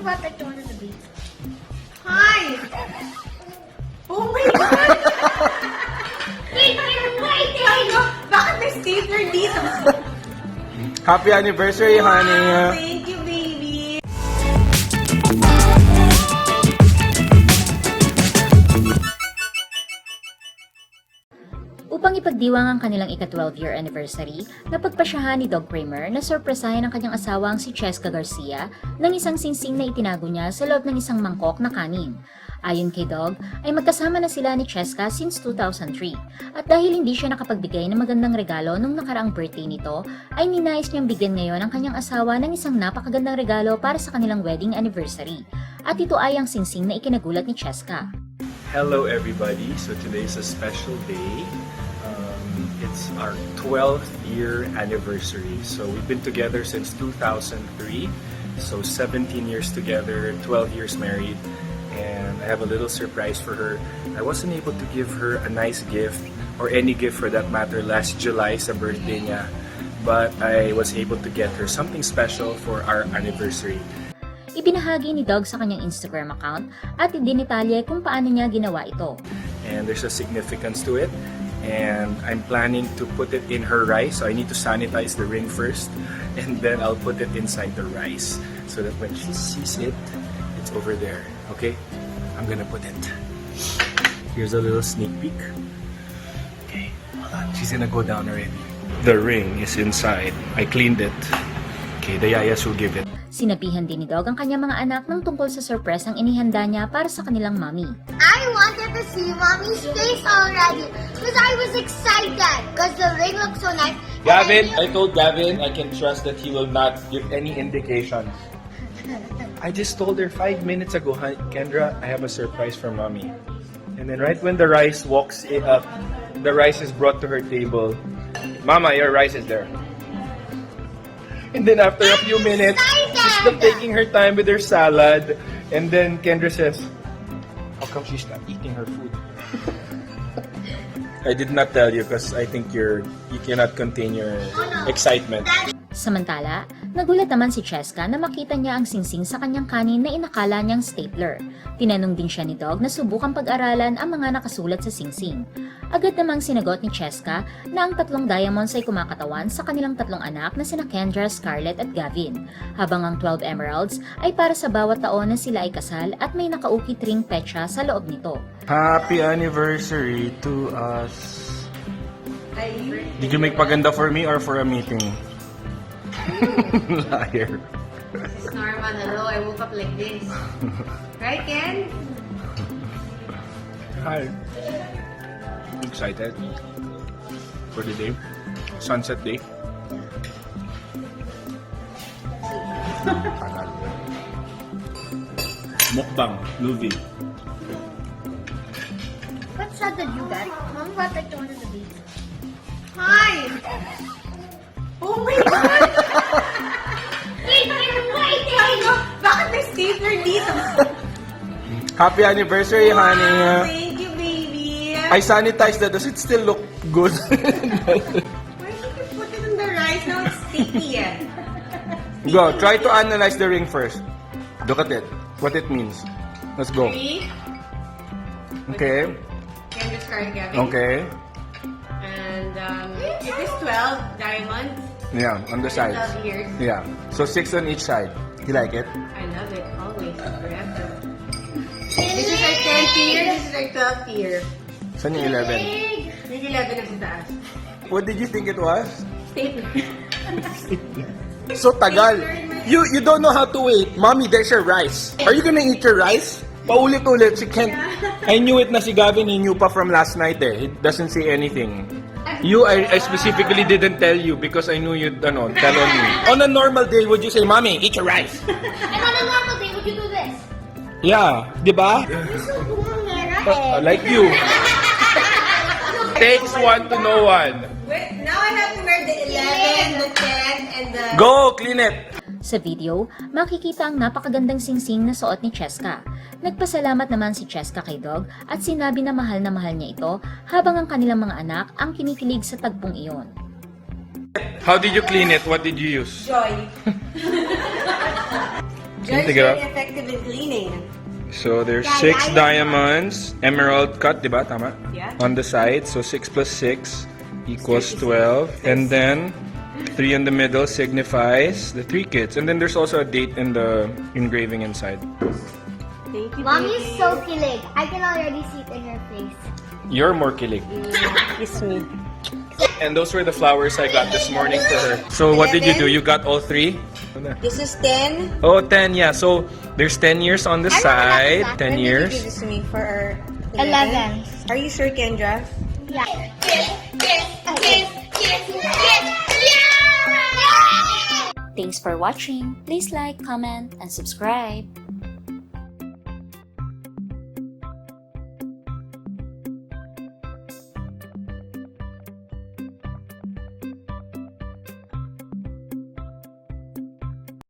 about that one in the beach? Hi! Oh my God! Wait! Bakit may stapler dito? Happy anniversary, honey! Thank you, baby! Upang ipagdiwang ang kanilang ika-12-year anniversary, napagpasyahan ni Dog Kramer na sorpresahin ang kanyang asawang si Chesca Garcia ng isang singsing na itinago niya sa loob ng isang mangkok na kanin. Ayon kay Dog, ay magkasama na sila ni Chesca since 2003 at dahil hindi siya nakapagbigay ng magandang regalo nung nakaraang birthday nito, ay ninais niyang bigyan ngayon ang kanyang asawa ng isang napakagandang regalo para sa kanilang wedding anniversary. At ito ay ang singsing na ikinagulat ni Chesca. Hello everybody, so today is a special day. It's our 12th year anniversary. So we've been together since 2003. So 17 years together, 12 years married. And I have a little surprise for her. I wasn't able to give her a nice gift or any gift for that matter last July sa birthday niya. But I was able to get her something special for our anniversary. Ibinahagi ni Dog sa kanyang Instagram account at idinitalye kung paano niya ginawa ito. And there's a significance to it. And I'm planning to put it in her rice. So I need to sanitize the ring first. And then I'll put it inside the rice. So that when she sees it, it's over there. Okay? I'm gonna put it. Here's a little sneak peek. Okay, hold on. She's gonna go down already. The ring is inside. I cleaned it. Okay, the yayas will give it. Sinabihan din ni Dog ang kanyang mga anak ng tungkol sa surprise ang inihanda niya para sa kanilang mommy. I wanted to see Mommy's face already because I was excited because the ring looks so nice. Gavin, I told Gavin I can trust that he will not give any indications. I just told her 5 minutes ago, Kendra, I have a surprise for mommy. And then right when the rice the rice is brought to her table, Mama, your rice is there. And then after a few minutes, she's still taking her time with her salad. And then Kendra says, how come she's not eating her food? I did not tell you because I think you cannot contain your excitement. Samantala, nagulat naman si Chesca na makita niya ang singsing sa kanyang kanin na inakala niyang stapler. Tinanong din siya ni Dog na subukang pag-aralan ang mga nakasulat sa singsing. Agad namang sinagot ni Chesca na ang 3 diamonds ay kumakatawan sa kanilang 3 anak na sina Kendra, Scarlett at Gavin, habang ang 12 emeralds ay para sa bawat taon na sila ay kasal at may nakaukit ring petsa sa loob nito. Happy anniversary to us. Did you make paganda for me or for a meeting? Liar. This is normal. Hello, I woke up like this. Right, Ken? Hi. Excited for the day, sunset day. Mukbang movie. What shot did you get? Mom brought that one in the beach. Hi! Oh my God! Wait! Bakit may stapler dito? Happy anniversary, honey. Thank you, baby. I sanitized that. Does it still look good? Why did you put it in the rice? Now it's sticky eh. Go. Try to analyze the ring first. Look at it. What it means. Let's go. 3. Okay. Kendra, Scarlett, Gavin. Okay. And it is 12 diamonds. Yeah, on the sides. 12 years. Yeah. So 6 on each side. You like it? I love it. Always. Forever. This is our 10th year. This is our 12th year. Saan yung 11? Yung 11 na sa taas. What did you think it was? Stapler. So tagal. You don't know how to wait. Mommy, there's your rice. Are you gonna eat your rice? Paulit-ulit. Si Ken. I knew it na si Gavin. He knew pa from last night eh. He doesn't say anything. I specifically didn't tell you because I knew you'd tell on me. On a normal day, would you say, Mommy, eat your rice? And on a normal day, would you do this? Yeah. Di ba? Like you. Takes one to know one. Wait, now I have to wear the 11, the 10, and the... Go, clean it. Sa video, makikita ang napakagandang singsing na suot ni Chesca. Nagpasalamat naman si Chesca kay Dog at sinabi na mahal niya ito habang ang kanilang mga anak ang kinikilig sa tagpong iyon. How did you clean it? What did you use? Joy. Can you Joy's take it very off? effective in cleaning. So there's Yeah, 6 yeah, yeah. diamonds, emerald cut, diba? Tama? Yeah. On the side, so 6 plus 6 equals 12. And then 3 in the middle signifies the 3 kids. And then there's also a date in the engraving inside. Thank you, Mommy's baby. so kilig. I can already see it in her face. You're more kilig. Kiss me. And those were the flowers I got this morning for her. So what did you do? You got all 3? This is 10. Oh, 10, yeah. So there's 10 years on the side. 10 When did you years. give this to me for our 11. Are you sure, Kendra? Yeah. Thanks for watching. Please like, comment, and subscribe.